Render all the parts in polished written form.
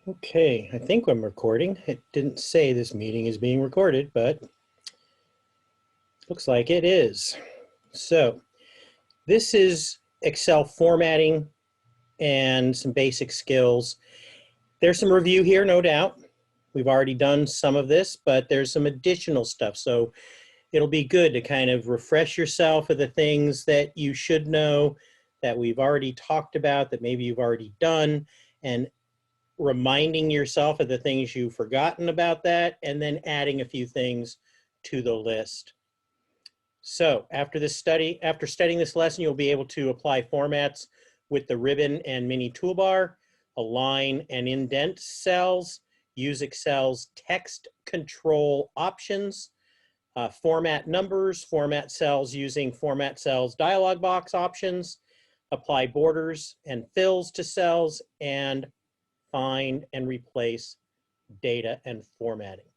Okay, I think I'm recording. It didn't say this meeting is being recorded, but looks like it is. So this is Excel formatting and some basic skills. There's some review here, no doubt. We've already done some of this, but there's some additional stuff. So it'll be good to kind of refresh yourself of the things that you should know that we've already talked about, that maybe you've already done, and reminding yourself of the things you've forgotten about that, and then adding a few things to the list. So after studying this lesson, you'll be able to apply formats with the ribbon and mini toolbar, align and indent cells, use Excel's text control options, format numbers, format cells using format cells dialog box options, apply borders and fills to cells, and find and replace data and formatting.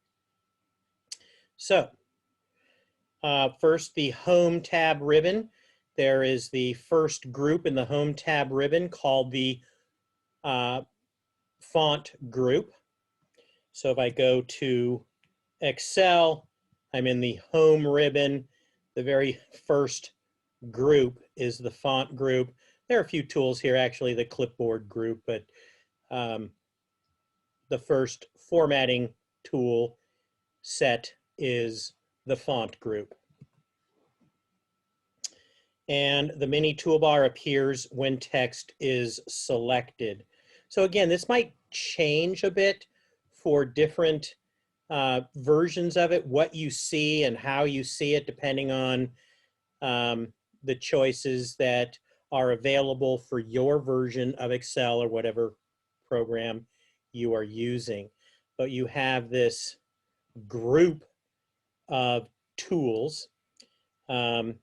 So first, the Home tab ribbon. There is the first group in the Home tab ribbon called the font group. So if I go to Excel, I'm in the Home ribbon. The very first group is the font group. There are a few tools here, actually, the clipboard group, but the first formatting tool set is the font group. And the mini toolbar appears when text is selected. So again, this might change a bit for different versions of it, what you see and how you see it, depending on the choices that are available for your version of Excel or whatever program you are using. But you have this group of tools, and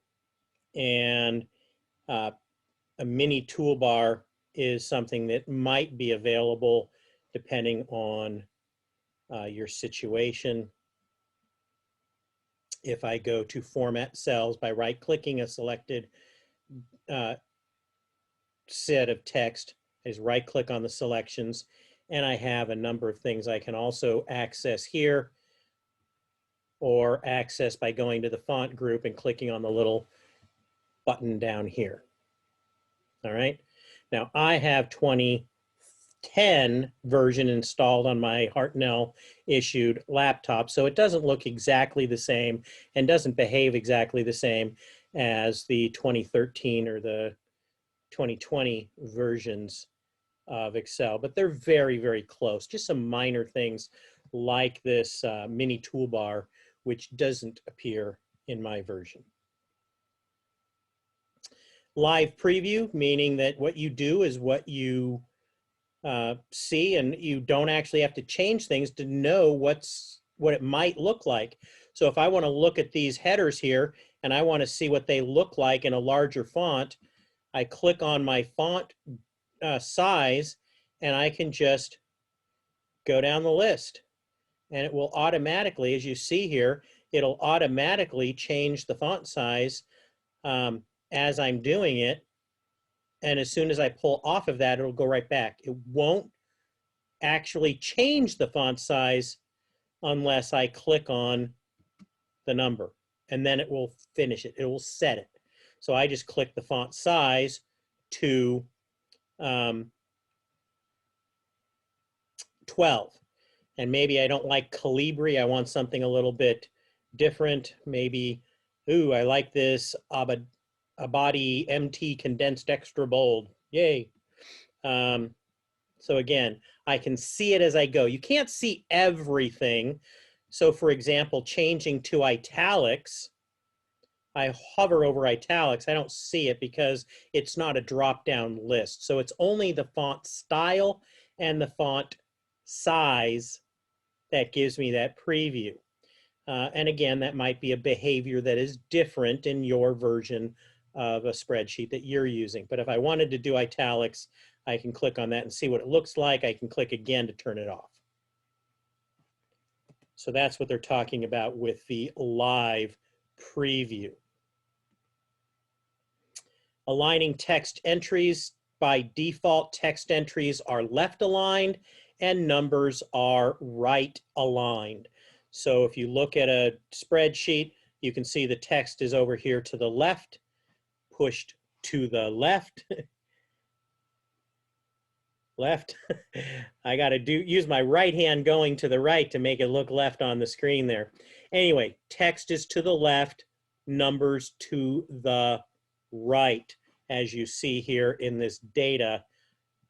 a mini toolbar is something that might be available depending on your situation. If I go to format cells by right-clicking a selected set of text, I just right-click on the selections, and I have a number of things I can also access here, or access by going to the font group and clicking on the little button down here. All right. Now I have 2010 version installed on my Hartnell issued laptop, so it doesn't look exactly the same and doesn't behave exactly the same as the 2013 or the 2020 versions of Excel, but they're very, very close. Just some minor things like this mini toolbar, which doesn't appear in my version. Live preview, meaning that what you do is what you see, and you don't actually have to change things to know what it might look like. So if I want to look at these headers here and I want to see what they look like in a larger font, I click on my font size, and I can just go down the list, and it will automatically, as you see here, it'll automatically change the font size as I'm doing it. And as soon as I pull off of that, it'll go right back. It won't actually change the font size unless I click on the number, and then it will finish it. It will set it. So I just click the font size to 12. And maybe I don't like Calibri. I want something a little bit different. Maybe, ooh, I like this Abadi MT condensed extra bold. Yay. So again, I can see it as I go. You can't see everything. So for example, changing to italics, I hover over italics. I don't see it because it's not a drop-down list. So it's only the font style and the font size that gives me that preview. And again, that might be a behavior that is different in your version of a spreadsheet that you're using. But if I wanted to do italics, I can click on that and see what it looks like. I can click again to turn it off. So that's what they're talking about with the live preview. Aligning text entries. By default, text entries are left aligned, and numbers are right aligned. So if you look at a spreadsheet, you can see the text is over here to the left, pushed to the left. Left. I got to use my right hand going to the right to make it look left on the screen there. Anyway, text is to the left, numbers to the right, as you see here in this data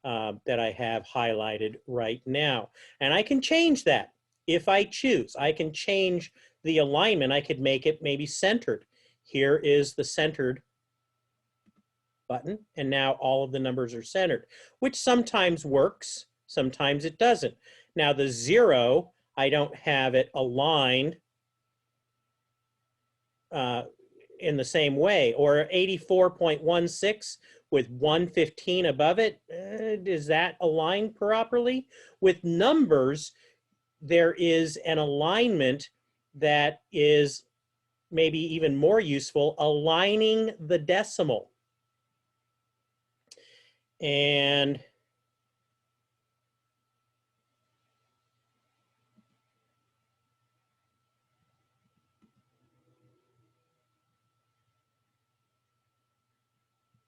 that I have highlighted right now. And I can change that if I choose. I can change the alignment. I could make it maybe centered. Here is the centered button, and now all of the numbers are centered, which sometimes works, sometimes it doesn't. Now the 0, I don't have it aligned in the same way, or 84.16 with 115 above it, is that aligned properly? With numbers, there is an alignment that is maybe even more useful, aligning the decimal. And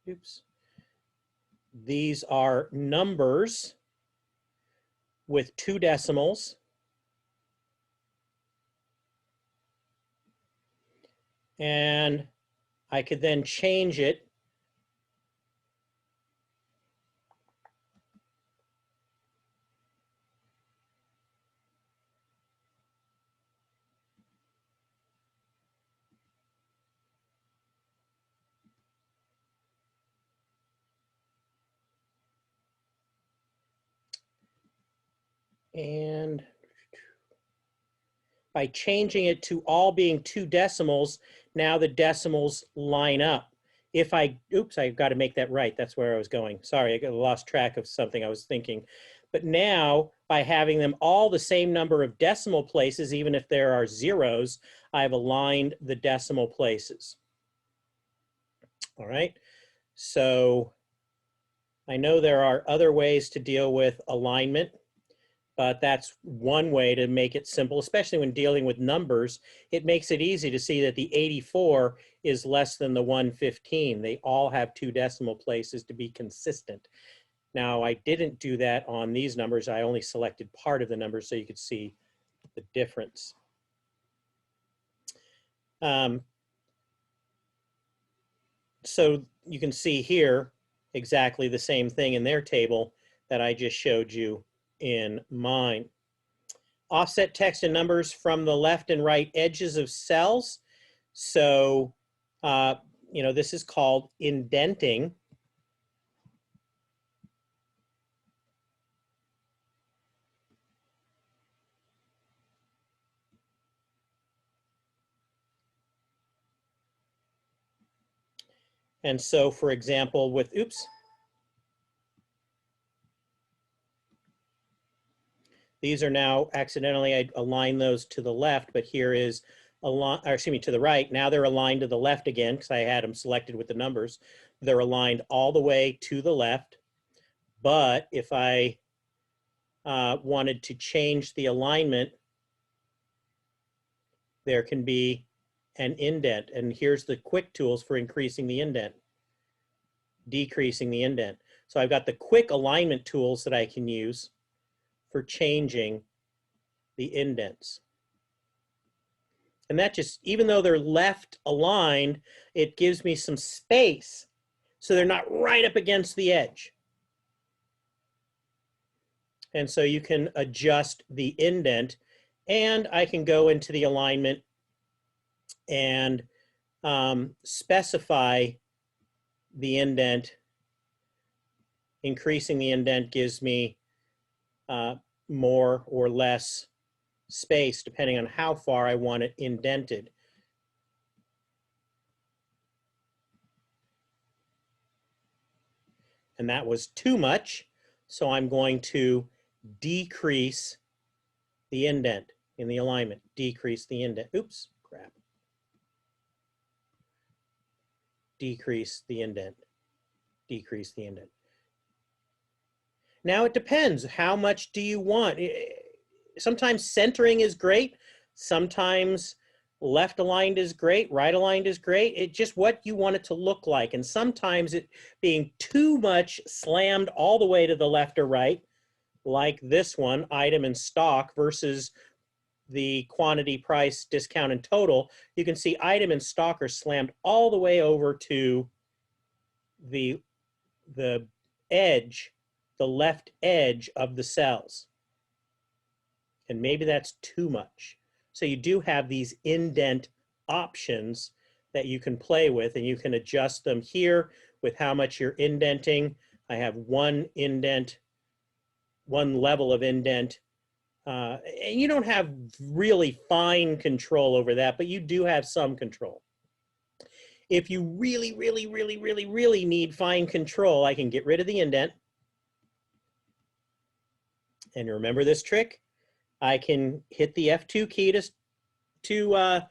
oops, these are numbers with 2 decimals. And I could then change it and by changing it to all being 2 decimals, now the decimals line up. If I, oops, I've got to make that right. That's where I was going. Sorry, I lost track of something I was thinking. But now, by having them all the same number of decimal places, even if there are zeros, I've aligned the decimal places. All right, so I know there are other ways to deal with alignment, but that's one way to make it simple, especially when dealing with numbers. It makes it easy to see that the 84 is less than the 115. They all have 2 decimal places to be consistent. Now, I didn't do that on these numbers. I only selected part of the numbers so you could see the difference. So you can see here exactly the same thing in their table that I just showed you in mine. Offset text and numbers from the left and right edges of cells. So, you know, this is called indenting. And so, for example, with, oops, these are now accidentally, I aligned those to the left, but here is, or excuse me, to the right. Now they're aligned to the left again because I had them selected with the numbers. They're aligned all the way to the left. But if I wanted to change the alignment, there can be an indent. And here's the quick tools for increasing the indent, decreasing the indent. So I've got the quick alignment tools that I can use for changing the indents. And that just, even though they're left aligned, it gives me some space so they're not right up against the edge. And so you can adjust the indent, and I can go into the alignment and specify the indent. Increasing the indent gives me more or less space depending on how far I want it indented. And that was too much, so I'm going to decrease the indent in the alignment, decrease the indent. Oops, crap. Decrease the indent, decrease the indent. Now it depends. How much do you want? Sometimes centering is great. Sometimes left aligned is great. Right aligned is great. It's just what you want it to look like. And sometimes it being too much slammed all the way to the left or right, like this one, item in stock versus the quantity, price, discount, and total, you can see item and stock are slammed all the way over to the edge, the left edge of the cells. And maybe that's too much. So you do have these indent options that you can play with, and you can adjust them here with how much you're indenting. I have one indent, one level of indent. And you don't have really fine control over that, but you do have some control. If you really, really, really, really, really need fine control, I can get rid of the indent. And remember this trick? I can hit the F2 key to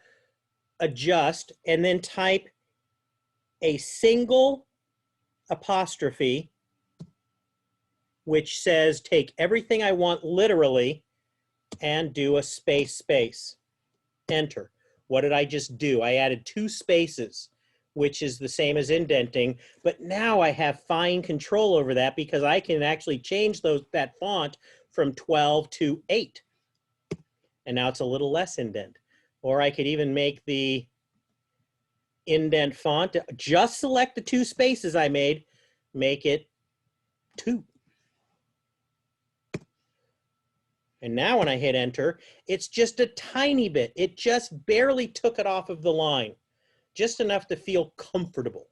adjust, and then type a single apostrophe, which says take everything I want literally and do a space, space. Enter. What did I just do? I added 2 spaces, which is the same as indenting, but now I have fine control over that because I can actually change that font from 12 to 8. And now it's a little less indent. Or I could even make the indent font, just select the 2 spaces I made, make it 2. And now when I hit enter, it's just a tiny bit. It just barely took it off of the line, just enough to feel comfortable.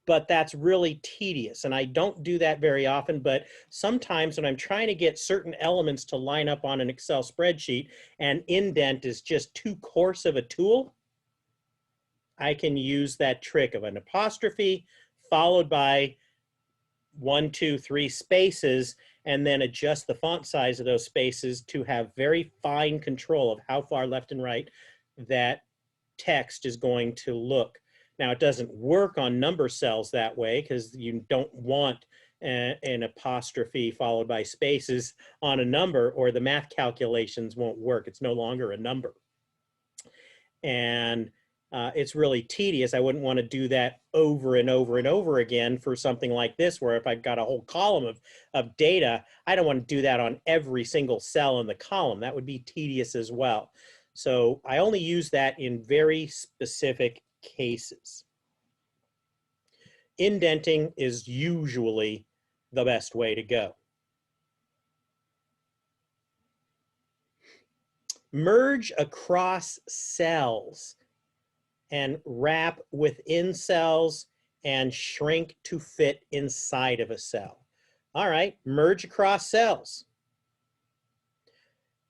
But that's really tedious, and I don't do that very often, but sometimes when I'm trying to get certain elements to line up on an Excel spreadsheet and indent is just too coarse of a tool, I can use that trick of an apostrophe followed by 1, 2, 3 spaces, and then adjust the font size of those spaces to have very fine control of how far left and right that text is going to look. Now, it doesn't work on number cells that way because you don't want an apostrophe followed by spaces on a number, or the math calculations won't work. It's no longer a number. And it's really tedious. I wouldn't want to do that over and over and over again for something like this, where if I've got a whole column of data, I don't want to do that on every single cell in the column. That would be tedious as well. So I only use that in very specific cases. Indenting is usually the best way to go. Merge across cells and wrap within cells and shrink to fit inside of a cell. All right, merge across cells.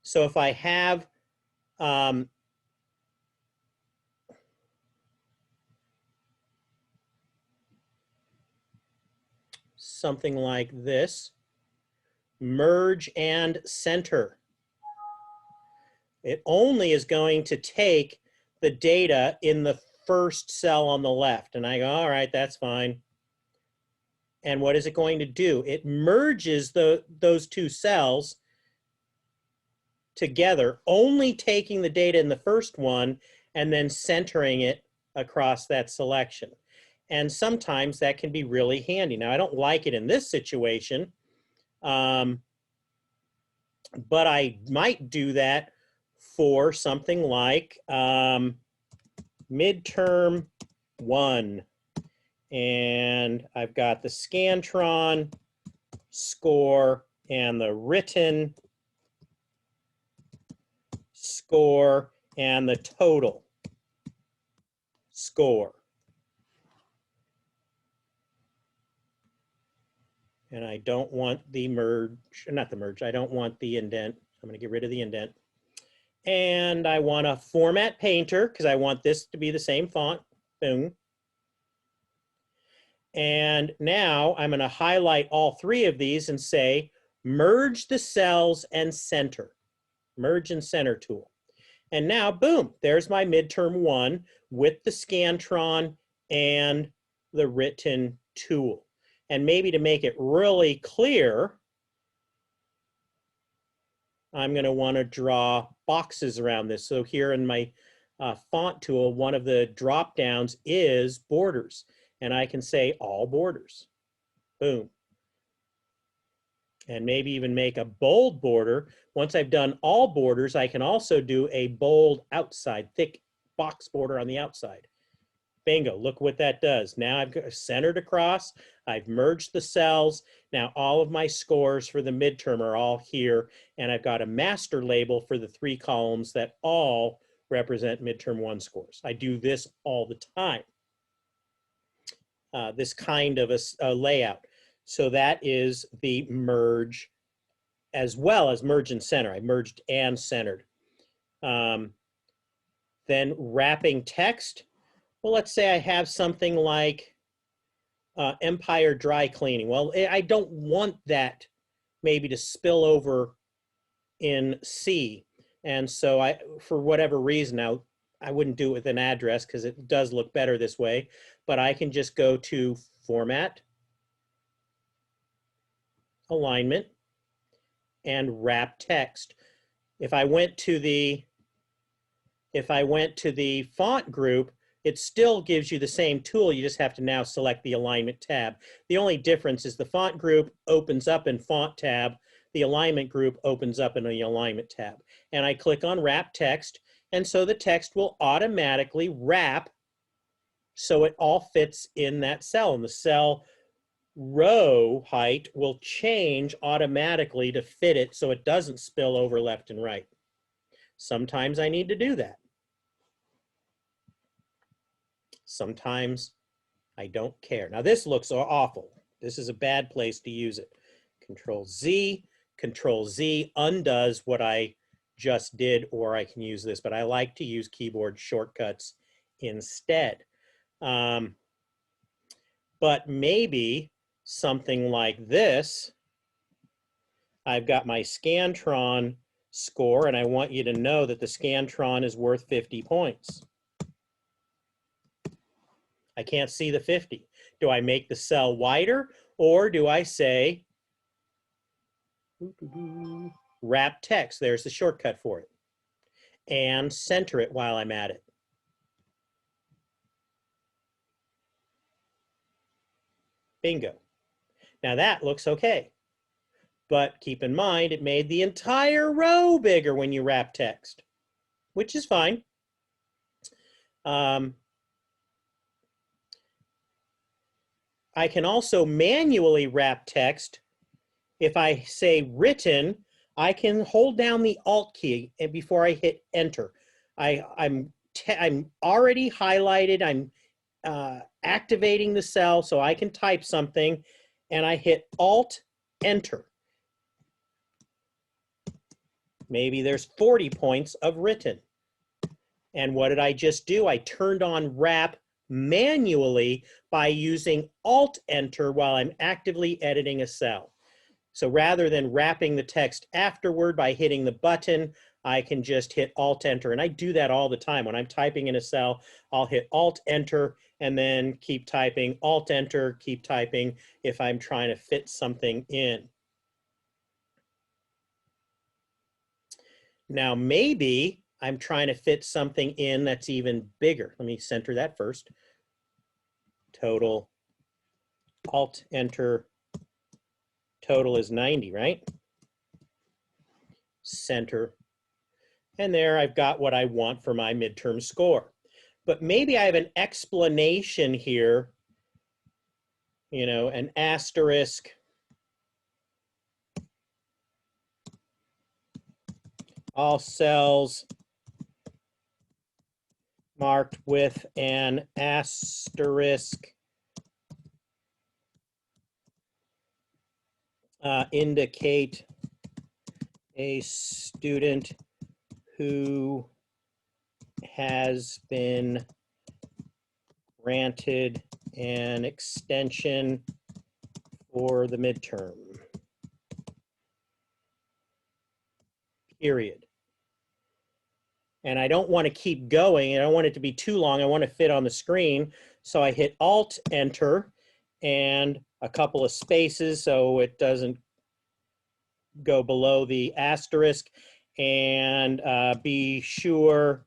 So if I have something like this, merge and center. It only is going to take the data in the first cell on the left. And I go, all right, that's fine. And what is it going to do? It merges those 2 cells together, only taking the data in the first one and then centering it across that selection. And sometimes that can be really handy. Now, I don't like it in this situation, but I might do that for something like midterm 1. And I've got the Scantron score and the written score and the total score. And I don't want the merge, not the merge, I don't want the indent. I'm going to get rid of the indent. And I want a format painter because I want this to be the same font. Boom. And now I'm going to highlight all 3 of these and say, merge the cells and center. Merge and center tool. And now, boom, there's my midterm 1 with the Scantron and the written tool. And maybe to make it really clear, I'm going to want to draw boxes around this. So here in my font tool, one of the drop downs is borders. And I can say all borders. Boom. And maybe even make a bold border. Once I've done all borders, I can also do a bold outside, thick box border on the outside. Bingo, look what that does. Now I've got centered across, I've merged the cells. Now all of my scores for the midterm are all here, and I've got a master label for the 3 columns that all represent midterm 1 scores. I do this all the time, this kind of a layout. So that is the merge as well as merge and center. I merged and centered. Then wrapping text. Well, let's say I have something like Empire Dry Cleaning. Well, I don't want that maybe to spill over in C. And so for whatever reason, now I wouldn't do it with an address because it does look better this way, but I can just go to Format, Alignment, and Wrap Text. If I went to the font group, it still gives you the same tool. You just have to now select the alignment tab. The only difference is the font group opens up in font tab. The alignment group opens up in the alignment tab. And I click on wrap text. And so the text will automatically wrap so it all fits in that cell. And the cell row height will change automatically to fit it so it doesn't spill over left and right. Sometimes I need to do that. Sometimes I don't care. Now this looks awful. This is a bad place to use it. Control Z undoes what I just did, or I can use this, but I like to use keyboard shortcuts instead. But maybe something like this, I've got my Scantron score, and I want you to know that the Scantron is worth 50 points. I can't see the 50. Do I make the cell wider, or do I say wrap text? There's the shortcut for it. And center it while I'm at it. Bingo. Now that looks okay. But keep in mind, it made the entire row bigger when you wrap text, which is fine. I can also manually wrap text. If I say written, I can hold down the Alt key and before I hit enter. I'm already highlighted. I'm activating the cell so I can type something, and I hit Alt enter. Maybe there's 40 points of written. And what did I just do? I turned on wrap manually by using Alt Enter while I'm actively editing a cell. So rather than wrapping the text afterward by hitting the button, I can just hit Alt Enter. And I do that all the time. When I'm typing in a cell, I'll hit Alt Enter and then keep typing, Alt Enter, keep typing if I'm trying to fit something in. Now maybe I'm trying to fit something in that's even bigger. Let me center that first. Total, Alt Enter, total is 90, right? Center. And there I've got what I want for my midterm score. But maybe I have an explanation here, you know, an asterisk. All cells marked with an asterisk indicate a student who has been granted an extension for the midterm. Period. And I don't want to keep going. I don't want it to be too long. I want to fit on the screen. So I hit Alt Enter and a couple of spaces so it doesn't go below the asterisk, and be sure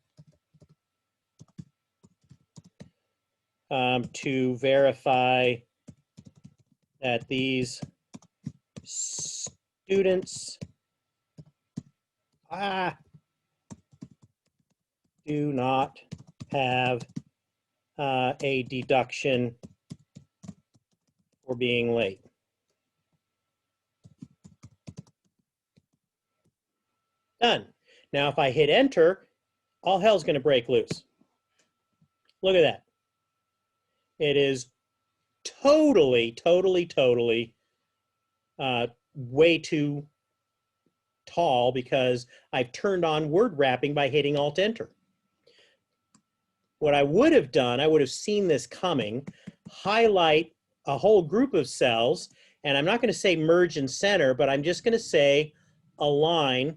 to verify that these students do not have a deduction for being late. Done. Now, if I hit enter, all hell's going to break loose. Look at that. It is totally way too tall because I've turned on word wrapping by hitting Alt Enter. What I would have done, I would have seen this coming, highlight a whole group of cells, and I'm not going to say merge and center, but I'm just going to say align,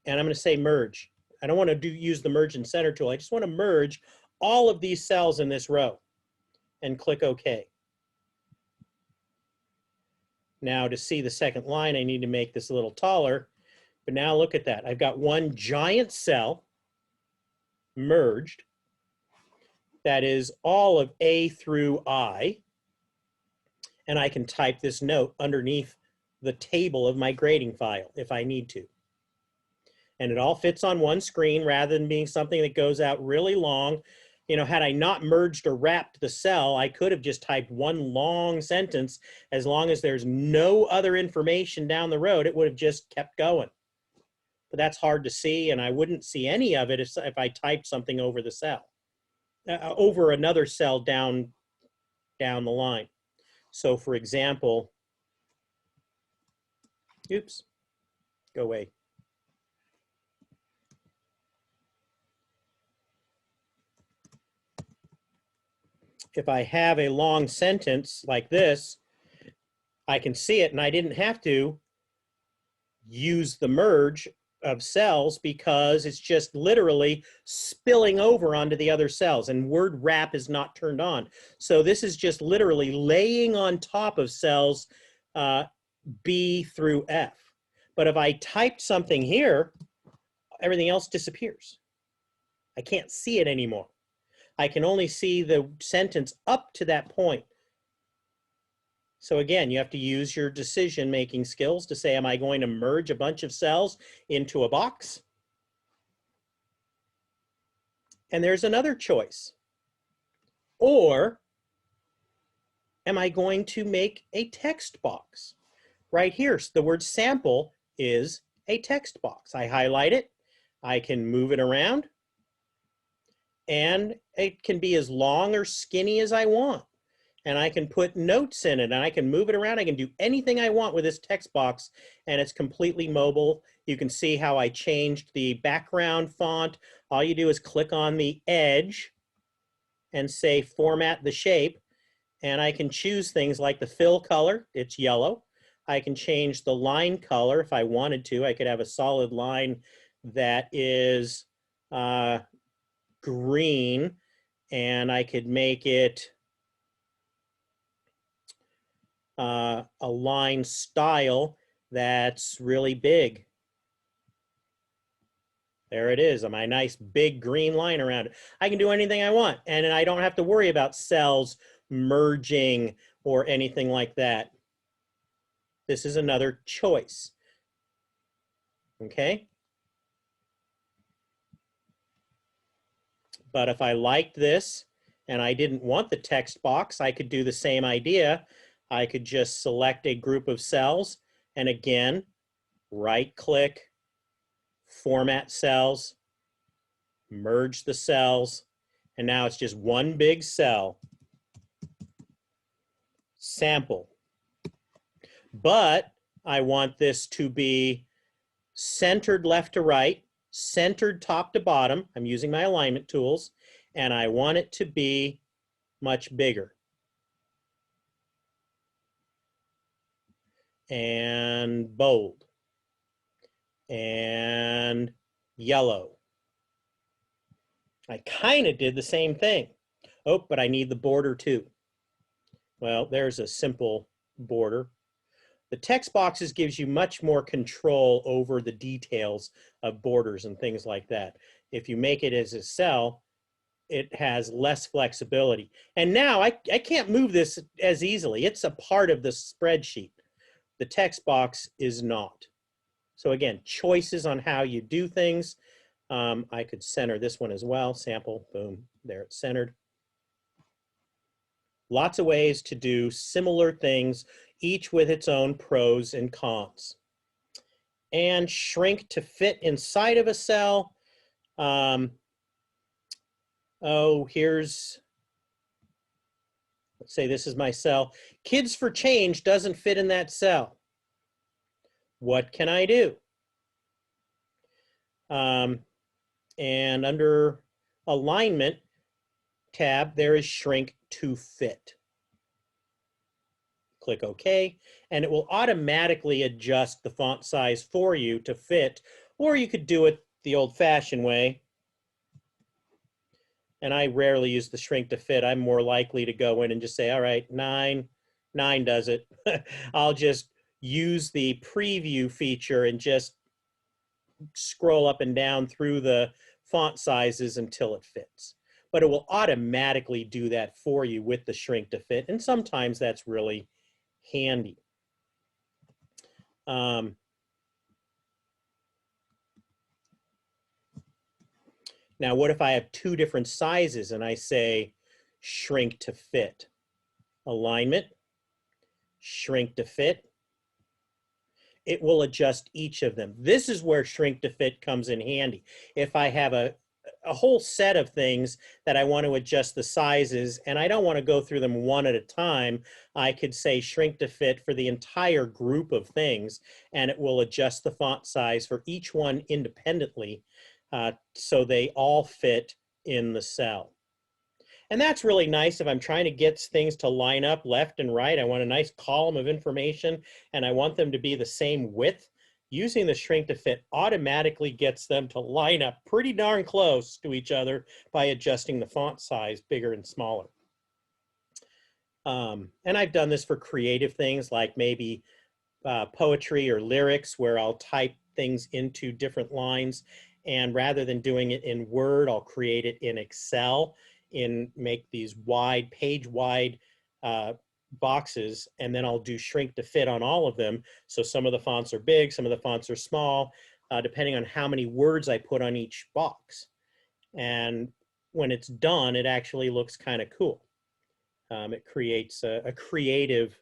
and I'm going to say merge. I don't want to use the merge and center tool. I just want to merge all of these cells in this row and click OK. Now to see the second line, I need to make this a little taller, but now look at that. I've got one giant cell merged that is all of A through I, and I can type this note underneath the table of my grading file if I need to. And it all fits on one screen rather than being something that goes out really long. You know, had I not merged or wrapped the cell, I could have just typed one long sentence. As long as there's no other information down the road, it would have just kept going. But that's hard to see, and I wouldn't see any of it if I typed something over the cell, over another cell down the line. So for example, oops, go away. If I have a long sentence like this, I can see it, and I didn't have to use the merge of cells because it's just literally spilling over onto the other cells, and word wrap is not turned on. So this is just literally laying on top of cells B through F. But if I typed something here, everything else disappears. I can't see it anymore. I can only see the sentence up to that point. So again, you have to use your decision-making skills to say, am I going to merge a bunch of cells into a box? And there's another choice. Or am I going to make a text box? Right here, the word sample is a text box. I highlight it, I can move it around, and it can be as long or skinny as I want. And I can put notes in it, and I can move it around. I can do anything I want with this text box, and it's completely mobile. You can see how I changed the background font. All you do is click on the edge and say format the shape, and I can choose things like the fill color, it's yellow. I can change the line color if I wanted to. I could have a solid line that is green, and I could make it a line style that's really big. There it is, my nice big green line around it. I can do anything I want, and I don't have to worry about cells merging or anything like that. This is another choice. Okay? But if I liked this and I didn't want the text box, I could do the same idea. I could just select a group of cells and again, right-click, format cells, merge the cells, and now it's just one big cell. Sample. But I want this to be centered left to right, centered top to bottom. I'm using my alignment tools, and I want it to be much bigger. And bold. And yellow. I kind of did the same thing. Oh, but I need the border too. Well, there's a simple border. The text boxes gives you much more control over the details of borders and things like that. If you make it as a cell, it has less flexibility. And now I can't move this as easily. It's a part of the spreadsheet. The text box is not. So again, choices on how you do things. I could center this one as well. Sample, boom, there it's centered. Lots of ways to do similar things, each with its own pros and cons. And shrink to fit inside of a cell. Here's, let's say this is my cell. Kids for Change doesn't fit in that cell. What can I do? And under alignment tab, there is shrink to fit. Click OK, and it will automatically adjust the font size for you to fit, or you could do it the old-fashioned way. And I rarely use the shrink to fit. I'm more likely to go in and just say, all right, 9 does it. I'll just use the preview feature and just scroll up and down through the font sizes until it fits. But it will automatically do that for you with the shrink to fit, and sometimes that's really handy. Now, what if I have two different sizes and I say shrink to fit? Alignment, shrink to fit. It will adjust each of them. This is where shrink to fit comes in handy. If I have a whole set of things that I want to adjust the sizes and I don't want to go through them one at a time, I could say shrink to fit for the entire group of things, and it will adjust the font size for each one independently so they all fit in the cell. And that's really nice if I'm trying to get things to line up left and right. I want a nice column of information and I want them to be the same width. Using the shrink to fit automatically gets them to line up pretty darn close to each other by adjusting the font size bigger and smaller. And I've done this for creative things like maybe poetry or lyrics, where I'll type things into different lines, and rather than doing it in Word, I'll create it in Excel and make these wide, page-wide boxes, and then I'll do shrink to fit on all of them. So some of the fonts are big, some of the fonts are small, depending on how many words I put on each box. And when it's done, it actually looks kind of cool. It creates a creative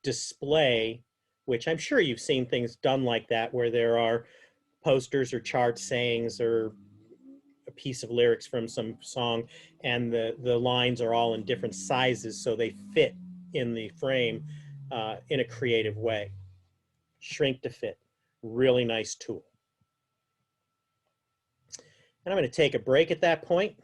display, which I'm sure you've seen things done like that, where there are posters or charts, sayings, or a piece of lyrics from some song, and the lines are all in different sizes so they fit in the frame in a creative way. Shrink to fit, really nice tool. And I'm going to take a break at that point.